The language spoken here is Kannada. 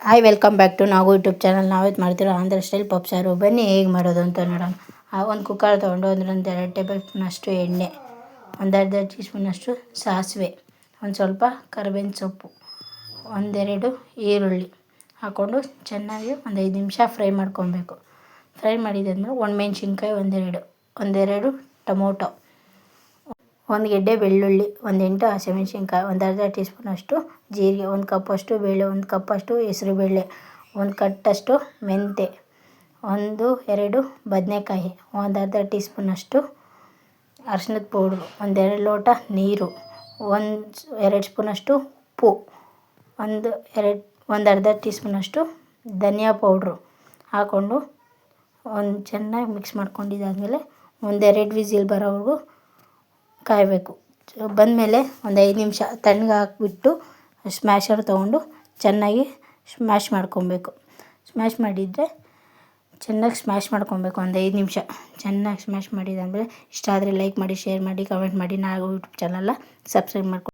ಹಾಯ್ ವೆಲ್ಕಮ್ ಬ್ಯಾಕ್ ಟು ನಾವು ಯೂಟ್ಯೂಬ್ ಚಾನಲ್. ನಾವೇದು ಮಾಡ್ತಿರೋ ಆಂಧ್ರ ಸ್ಟೈಲ್ ಪಪ್ಸಾರು. ಬನ್ನಿ ಹೇಗೆ ಮಾಡೋದು ಅಂತ ನೋಡೋಣ. ಒಂದು ಕುಕ್ಕರ್ ತೊಗೊಂಡು ಒಂದು 2 ಟೇಬಲ್ ಸ್ಪೂನಷ್ಟು ಎಣ್ಣೆ, ಒಂದು ಅರ್ಧ ಟೀ ಸ್ಪೂನಷ್ಟು ಸಾಸಿವೆ, ಒಂದು ಸ್ವಲ್ಪ ಕರಿಬೇವಿನ ಸೊಪ್ಪು, 1-2 ಈರುಳ್ಳಿ ಹಾಕ್ಕೊಂಡು ಚೆನ್ನಾಗಿ ಒಂದು 5 ನಿಮಿಷ ಫ್ರೈ ಮಾಡ್ಕೊಬೇಕು. ಫ್ರೈ ಮಾಡಿದಾದ್ಮೇಲೆ ಒಣಮೆಣ್ಸಿನ್ಕಾಯಿ ಒಂದೆರಡು ಟೊಮೊಟೊ, 1 ಗೆಡ್ಡೆ ಬೆಳ್ಳುಳ್ಳಿ, 8 ಹಸಿಮೆಣ್ಸಿನ್ಕಾಯಿ, ಒಂದು ಅರ್ಧ ಟೀ ಸ್ಪೂನಷ್ಟು ಜೀರಿಗೆ, 1 ಕಪ್ಪಷ್ಟು ಬೇಳೆ, 1 ಕಪ್ಪಷ್ಟು ಹೆಸರುಬೇಳೆ, 1 ಕಟ್ಟಷ್ಟು ಮೆಂತೆ, 1-2 ಬದನೆಕಾಯಿ, ಒಂದು ಅರ್ಧ ಟೀ ಸ್ಪೂನಷ್ಟು ಅರಿಶಿನದ ಪೌಡ್ರು, 1-2 ಲೋಟ ನೀರು, 2 ಸ್ಪೂನಷ್ಟು ಉಪ್ಪು, ಒಂದು ಅರ್ಧ ಟೀ ಸ್ಪೂನಷ್ಟು ಧನಿಯಾ ಪೌಡ್ರು ಹಾಕ್ಕೊಂಡು ಚೆನ್ನಾಗಿ ಮಿಕ್ಸ್ ಮಾಡ್ಕೊಂಡಿದ್ದಾದಮೇಲೆ 1-2 ವಿಸಿಲ್ ಬರೋವರೆಗೂ ಕಾಯಬೇಕು. ಬಂದಮೇಲೆ ಒಂದು 5 ನಿಮಿಷ ತಣ್ಣಗೆ ಹಾಕ್ಬಿಟ್ಟು ಸ್ಮ್ಯಾಶರ್ ತೊಗೊಂಡು ಚೆನ್ನಾಗಿ ಸ್ಮ್ಯಾಶ್ ಮಾಡ್ಕೊಬೇಕು. ಸ್ಮ್ಯಾಶ್ ಮಾಡಿದರೆ ಚೆನ್ನಾಗಿ ಸ್ಮ್ಯಾಶ್ ಮಾಡ್ಕೊಬೇಕು. ಒಂದು 5 ನಿಮಿಷ ಚೆನ್ನಾಗಿ ಸ್ಮ್ಯಾಶ್ ಮಾಡಿದಾದಮೇಲೆ ಇಷ್ಟ ಆದರೆ ಲೈಕ್ ಮಾಡಿ, ಶೇರ್ ಮಾಡಿ, ಕಮೆಂಟ್ ಮಾಡಿ. ನಾವು ಯೂಟ್ಯೂಬ್ ಚಾನಲ್ನ ಸಬ್ಸ್ಕ್ರೈಬ್ ಮಾಡ್ಕೊಂಡು